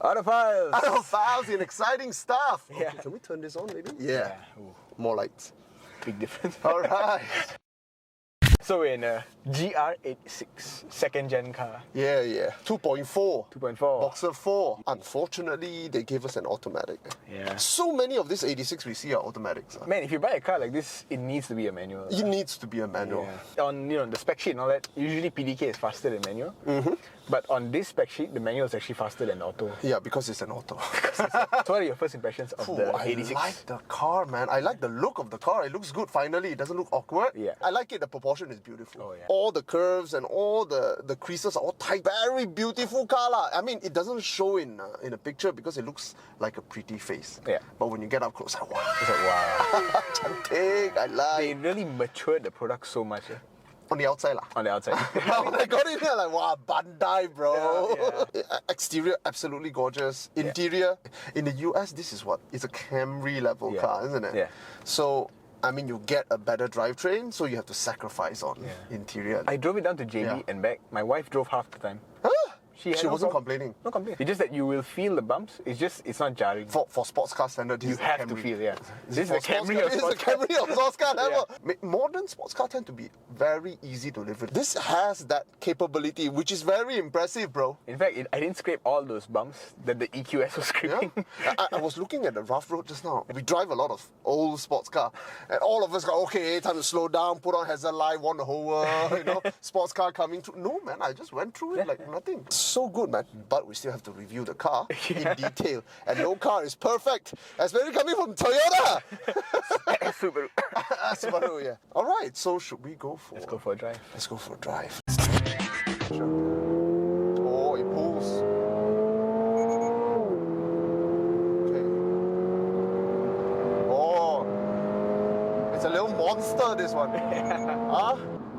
Autophiles! Autophiles and exciting stuff! Yeah. Okay, can we turn this on maybe? Yeah. Ooh, More lights. big difference. Alright. So we're in a GR86 second gen car. Yeah. 2.4. 2.4. Boxer 4. Unfortunately, they gave us an automatic. Yeah. So many of these 86 we see are automatics. Man, if you buy a car like this, it needs to be a manual. It needs to be a manual. Yeah. On the spec sheet and all that, usually PDK is faster than manual. But on this spec sheet, the manual is actually faster than auto. Yeah, because it's an auto. So what are your first impressions of the 86? I like the car, man. I like the look of the car. It looks good finally. It doesn't look awkward. Yeah. I like it. The proportion is beautiful. Oh, yeah. All the curves and all the creases are all tight. Very beautiful car lah. I mean, it doesn't show in a picture because it looks like a pretty face. Yeah. But when you get up close, wow. It's like, wow. Cantik, I like. They really matured the product so much. On the outside lah. On the outside. When I got in there, like, wow, Bandai, bro. Yeah. Exterior, absolutely gorgeous. Interior, in the US, this is what? It's a Camry level car, isn't it? Yeah. So, I mean, you get a better drivetrain, so you have to sacrifice on interior. I drove it down to JB and back. My wife drove half the time. Huh? She wasn't complaining. No complaint. It's just that you will feel the bumps. It's not jarring. For sports car standard, this You is have the to Camry. feel, yeah. This is the For sports Camry car, of this is sports the car. Camry of sports car level. Modern sports cars tend to be very easy to live with. This has that capability, which is very impressive, bro. In fact, I didn't scrape all those bumps that the EQS was scraping. I was looking at the rough road just now. We drive a lot of old sports car, and all of us go, okay, time to slow down, put on hazard light, warn the whole world, sports car coming through. No, man, I just went through it like nothing. So good, man. But we still have to review the car in detail, and no car is perfect, especially coming from Toyota. Subaru. Subaru, yeah. All right, so should we go for? Let's go for a drive. Let's go for a drive. Sure. Oh, it pulls. Okay. Oh, it's a little monster, this one. Huh?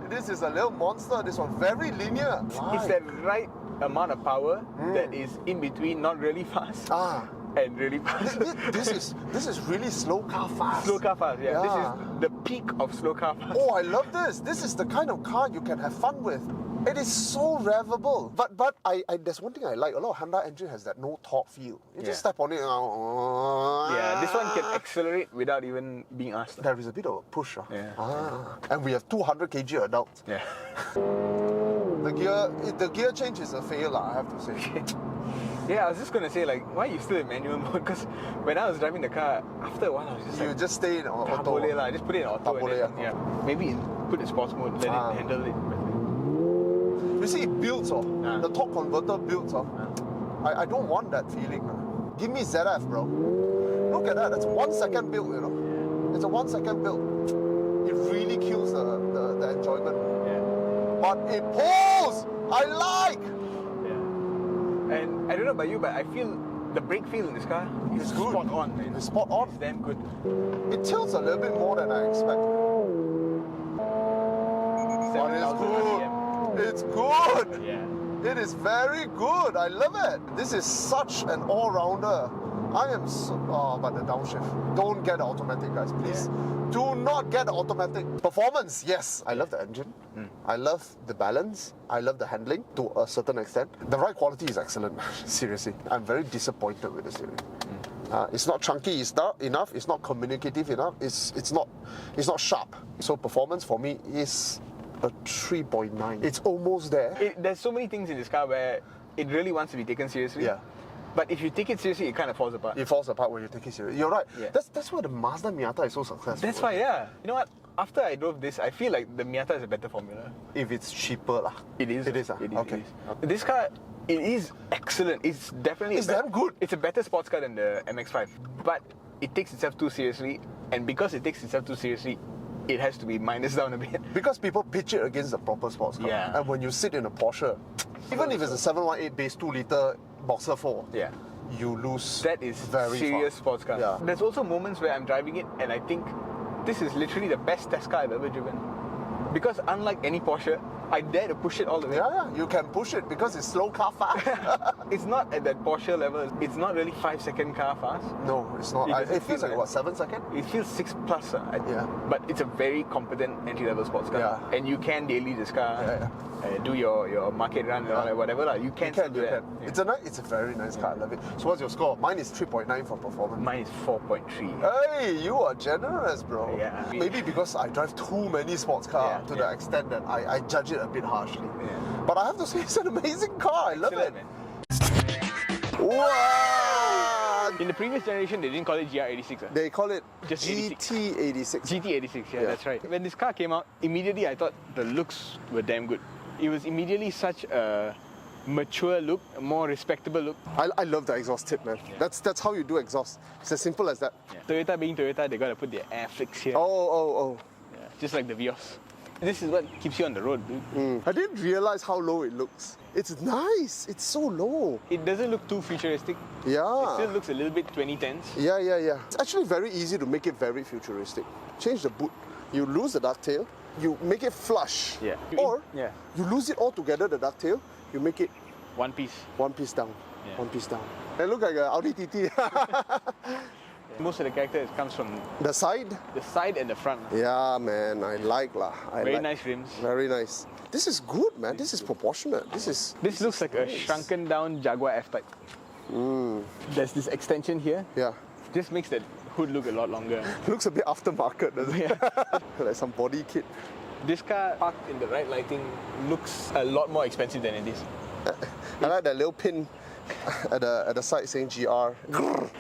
This is a little monster, this one. Very linear. It's that right amount of power that is in between, not really fast and really fast. This is really slow car fast. Slow car fast, yeah. This is the peak of slow car fast. Oh, I love this. This is the kind of car you can have fun with. It is so revvable. But I there's one thing I like. A lot of Honda engine has that no torque feel. You just step on it. Yeah, this one can accelerate without even being asked. There is a bit of a push. Yeah. And we have 200 kg adults. Yeah. The gear change is a fail, I have to say. Yeah, I was just gonna say, like, why are you still in manual mode? Because when I was driving the car, after a while I was just You like, just stay in auto. just put it in auto. And then, maybe put it sports mode, let it handle it. You see, it builds. The torque converter builds. I don't want that feeling. Give me ZF, bro. Look at that. That's a 1 second build, It's a 1 second build. It really kills the enjoyment. Yeah. But it pulls! I like! Yeah. And I don't know about you, but I feel the brake feel in this car is good. spot on. It's spot on. It's damn good. It tilts a little bit more than I expected. But it's good. It's good. Yeah. It is very good. I love it. This is such an all-rounder. I am so... Oh, but the downshift. Don't get the automatic, guys, please. Yeah. Do not get the automatic. Performance, yes. I love the engine. I love the balance. I love the handling to a certain extent. The ride quality is excellent, seriously. I'm very disappointed with the series. It's not chunky enough. It's not communicative enough. It's not sharp. So performance for me is a 3.9. It's almost there. There's so many things in this car where it really wants to be taken seriously. Yeah. But if you take it seriously, it kind of falls apart. It falls apart when you take it seriously. You're right. Yeah. That's why the Mazda Miata is so successful. That's why, yeah. You know what? After I drove this, I feel like the Miata is a better formula. If it's cheaper lah. It is. It is. Okay. This car, it is excellent. It's definitely... It's damn good. It's a better sports car than the MX-5. But it takes itself too seriously. And because it takes itself too seriously, it has to be minus down a bit. Because people pitch it against the proper sports car. Yeah. And when you sit in a Porsche, even if it's a 718 base 2-litre Boxer 4, yeah, you lose. That is very serious far. sports car. Yeah. There's also moments where I'm driving it and I think this is literally the best test car I've ever driven. Because unlike any Porsche, I dare to push it all the way. Yeah, you can push it because it's slow car fast. It's not at that Porsche level. It's not really 5-second car fast. No, it's not. It It feels like what, 7 seconds? It feels 6 plus. Yeah. But it's a very competent entry-level sports car. Yeah. And you can daily this car. Do your market run and all that, whatever. You can still do that. Yeah. It's a very nice car. I love it. So what's your score? Mine is 3.9 for performance. Mine is 4.3. Hey, you are generous, bro. Yeah. Maybe because I drive too many sports cars to the extent that I judge it a bit harshly. Yeah. But I have to say, it's an amazing car. I love it. Man. Wow! In the previous generation, they didn't call it GR86. They call it Just GT86. GT86, yeah, that's right. When this car came out, immediately I thought the looks were damn good. It was immediately such a mature look, a more respectable look. I love the exhaust tip, man. Yeah. That's how you do exhaust. It's as simple as that. Yeah. Toyota being Toyota, they got to put their air flicks here. Oh. Yeah. Just like the Vios. This is what keeps you on the road, dude. I didn't realize how low it looks. It's nice. It's so low. It doesn't look too futuristic. Yeah. It still looks a little bit 2010s. Yeah. It's actually very easy to make it very futuristic. Change the boot. You lose the ducktail. You make it flush. Yeah. Or Yeah. you lose it all together, the ducktail. You make it One piece. one piece down. Yeah. One piece down. It looks like an Audi TT. Most of the character comes from The side? the side and the front. Yeah, man. I like lah. Very nice rims. Very nice. This is good, man. This is proportionate. This This looks like a shrunken down Jaguar F-Type. There's this extension here. Yeah. This makes that hood look a lot longer. Looks a bit aftermarket, doesn't it? Like some body kit. This car parked in the right lighting looks a lot more expensive than it is. I like that little pin at the side saying GR.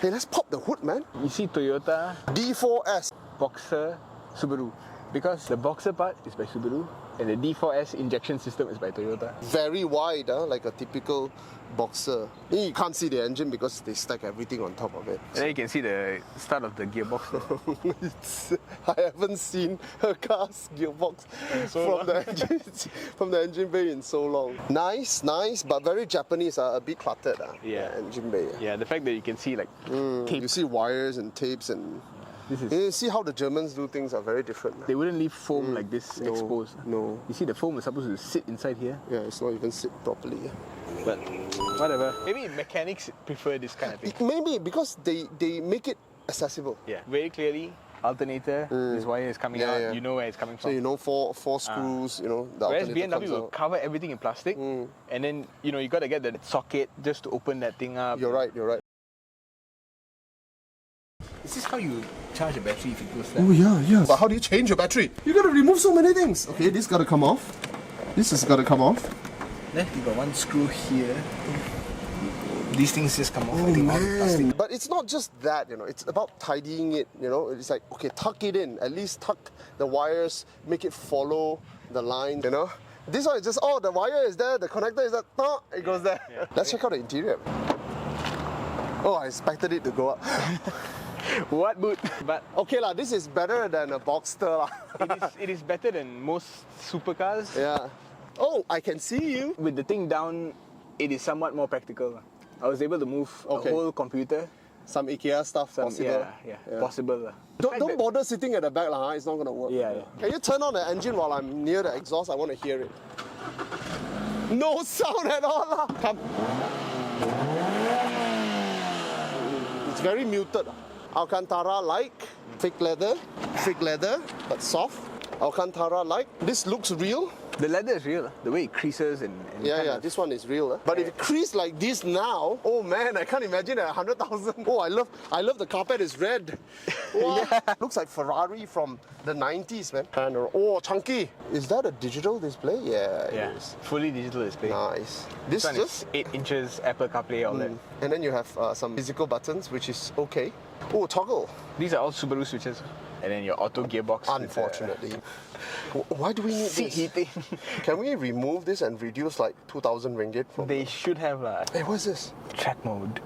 Hey, let's pop the hood, man. You see Toyota, D4S. Boxer, Subaru. Because the Boxer part is by Subaru and the D4S injection system is by Toyota. Very wide, like a typical Boxer. You can't see the engine because they stack everything on top of it. And then you can see the start of the gearbox. I haven't seen a car's gearbox from the engine bay in so long. Nice, but very Japanese, a bit cluttered. Yeah. The engine bay. Yeah, the fact that you can see like tape. You see wires and tapes and This is. you see how the Germans do things are very different. They wouldn't leave foam like this exposed. No. You see the foam is supposed to sit inside here. Yeah, it's not even sit properly. But whatever. Maybe mechanics prefer this kind of thing. Maybe because they make it accessible. Yeah. Very clearly, alternator, this wire is coming out. Yeah. You know where it's coming from. So you know four screws, the Whereas alternator BMW comes will out. cover everything in plastic, and then you got to get the socket just to open that thing up. You're right. Is this how you charge a battery if it goes flat? Oh yeah. But how do you change your battery? You gotta remove so many things. Okay, this gotta come off. This has gotta come off. Then you got one screw here. These things just come off. I think all the plastic. But it's not just that, it's about tidying it, It's like, okay, tuck it in. At least tuck the wires, make it follow the line, This one is just, the wire is there, the connector is there, it goes there. Yeah. Let's check out the interior. Oh, I expected it to go up. What boot? But Okay lah, this is better than a Boxster lah. it is better than most supercars. Yeah. Oh, I can see you. With the thing down, it is somewhat more practical. I was able to move a whole computer. Some IKEA stuff possible. Yeah. Possible. Don't bother sitting at the back lah, it's not gonna work. Yeah. Can you turn on the engine while I'm near the exhaust? I want to hear it. No sound at all lah. Come. It's very muted. Alcantara-like, fake leather, but soft. Alcantara-like. This looks real. The leather is real. The way it creases and Yeah, this one is real. But if it crease like this now, oh man, I can't imagine at 100,000. Oh, I love the carpet is red. Wow. Looks like Ferrari from the 90s, man. Oh, chunky. Is that a digital display? Yeah, it is. Fully digital display. Nice. This This one is 8 inches, Apple CarPlay, all that. And then you have some physical buttons, which is okay. Oh, toggle. These are all Subaru switches. And then your auto gearbox. Unfortunately. Why do we need Seat this? heating. Can we remove this and reduce like 2,000 ringgit? They should have Hey, what's this? track mode.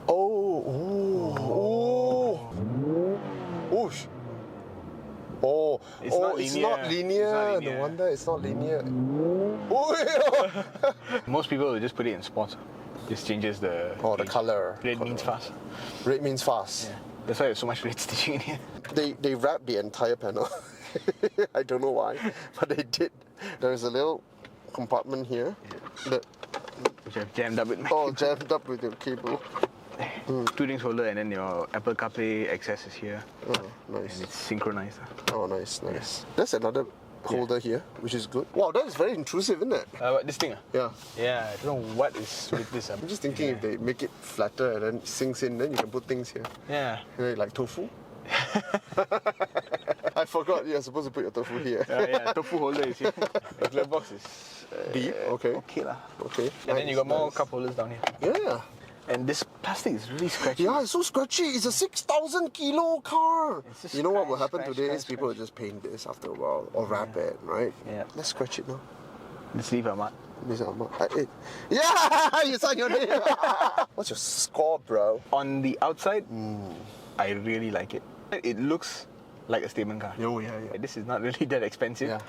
Oosh. Oh, It's not it's linear. not linear. It's not No linear. wonder it's not linear. Oh, Most people will just put it in sport. This changes the the color. Red means fast. Red means fast. Yeah. That's why there's so much red stitching in here. They wrapped the entire panel. I don't know why, but they did. There's a little compartment here. The, Which I've jammed up with my jammed up with your cable. two rings holder, and then your Apple CarPlay access is here. Oh, nice. And it's synchronized. Oh, nice. There's another holder here, which is good. Wow, that is very intrusive, isn't it? What, this thing? Yeah. Yeah, I don't know what is with this. I'm just thinking if they make it flatter and then it sinks in, then you can put things here. Yeah. Like tofu. I forgot you're supposed to put your tofu here. Yeah, tofu holder is here. The glove box is deep. Okay. Okay lah. Okay. And then you got more cup holders down here. Yeah. And this plastic is really scratchy. Yeah, it's so scratchy. It's a 6,000 kilo car. You know what will happen today is people will just paint this after a while or wrap it, right? Yeah. Let's scratch it now. Let's leave Ahmad. Yeah, you signed your name. What's your score, bro? On the outside, I really like it. It looks like a statement car. Oh, yeah. This is not really that expensive. Yeah.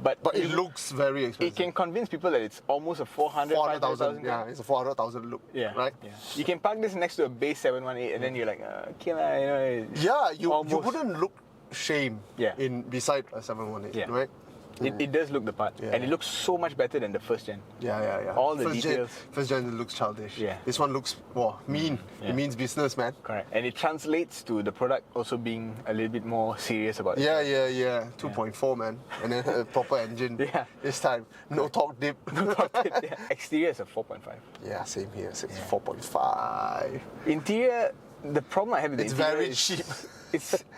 But it looks very expensive. It can convince people that it's almost a 400,000. Yeah, it's a 400,000 look. Yeah. Right? Yeah. You can park this next to a base 718 and then you're like, okay lah, you know. Yeah, you almost. wouldn't look shame in beside a 718, right? It does look the part. And it looks so much better than the first gen. Yeah. All the details. First gen looks childish. Yeah. This one looks, mean. Yeah. It means business, man. Correct. And it translates to the product also being a little bit more serious about it. Yeah. 2.4, man. And then a proper engine. Yeah. This time, no torque dip. Exterior is a 4.5. Yeah, same here. It's 4.5. Interior, the problem I have with the interior very is cheap.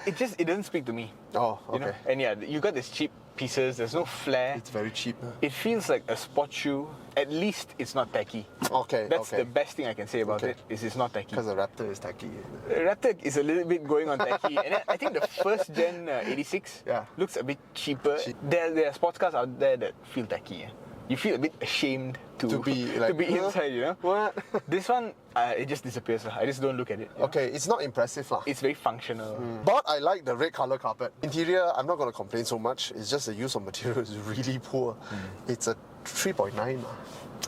it doesn't speak to me. Oh, okay. You know? And yeah, you got these cheap pieces, there's no flair. It's very cheap. It feels like a sport shoe. At least it's not tacky. Okay, That's the best thing I can say about it, is it's not tacky. Because the Raptor is tacky. The Raptor is a little bit going on tacky. And then I think the first gen 86 looks a bit cheaper. There are sports cars out there that feel tacky. You feel a bit ashamed to be inside, you know? What? This one, it just disappears. I just don't look at it. Okay, it's not impressive. It's very functional. But I like the red color carpet. Interior, I'm not going to complain so much. It's just the use of material is really poor. It's a 3.9.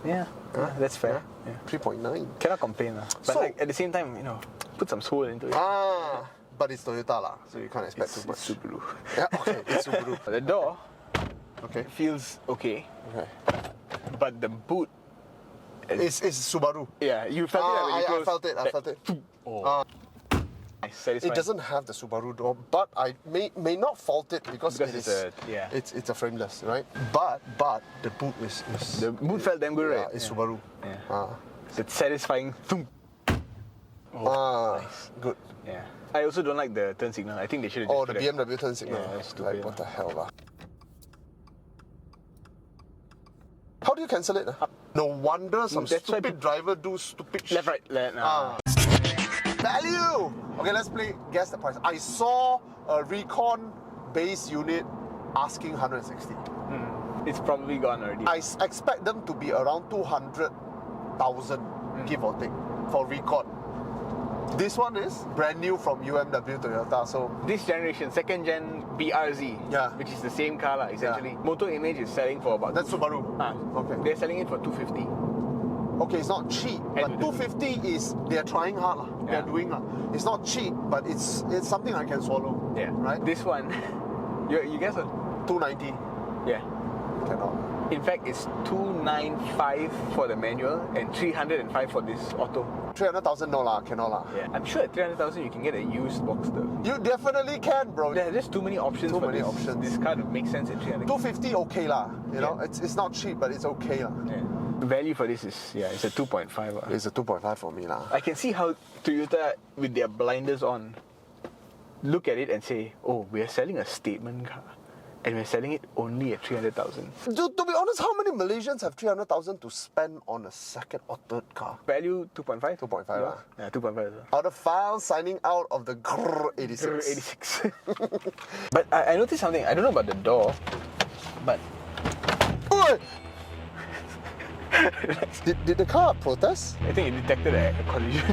Yeah, that's fair. Yeah. 3.9. Cannot complain. But So, at the same time, put some soul into it. But it's Toyota lah, so you can't expect too much. It's Subaru. Yeah, okay, it's Subaru. The door Okay. feels okay, but the boot... It's Subaru. Yeah, you felt it when you closed. I felt it. Oh. Nice, satisfying. It doesn't have the Subaru door, but I may not fault it because it's a frameless, right? But the boot is the boot felt damn good, right? It's Subaru. Yeah. It's satisfying. Nice. Good. Yeah. I also don't like the turn signal. I think they should have just the BMW turn signal. Yeah, that's stupid. Like, what the hell lah? How do you cancel it? No wonder some stupid driver do stupid shit. Left, right, left. Value! Okay, let's guess the price. I saw a Recon base unit asking 160. It's probably gone already. I expect them to be around 200,000, give or take, for Recon. This one is brand new from UMW Toyota, so... This generation, second gen BRZ, which is the same car essentially. Motor Image is selling for about... That's Subaru. Okay. They're selling it for 250. Okay, it's not cheap, but 250 is... They're trying hard, they're doing. It's not cheap, but it's something I can swallow. Yeah. Right? This one, you guess what? 290. Yeah. Cannot. In fact, it's 295 for the manual and 305 for this auto. 300,000 no lah, cannot lah. Yeah, I'm sure at 300,000 you can get a used box though. You definitely can, bro. There's just too many options this car to make sense at 300,000. 250 okay lah, you know. It's not cheap, but it's okay lah. Yeah. Value for this is it's a 2.5. It's a 2.5 for me lah. I can see how Toyota with their blinders on look at it and say, oh, we're selling a statement car. And we're selling it only at 300,000. To be honest, how many Malaysians have 300,000 to spend on a second or third car? Value 2.5? 2.5 lah. Yeah, 2.5 Autophiles signing out of the GR86. 86. But I noticed something. I don't know about the door, but... Did the car protest? I think it detected a collision.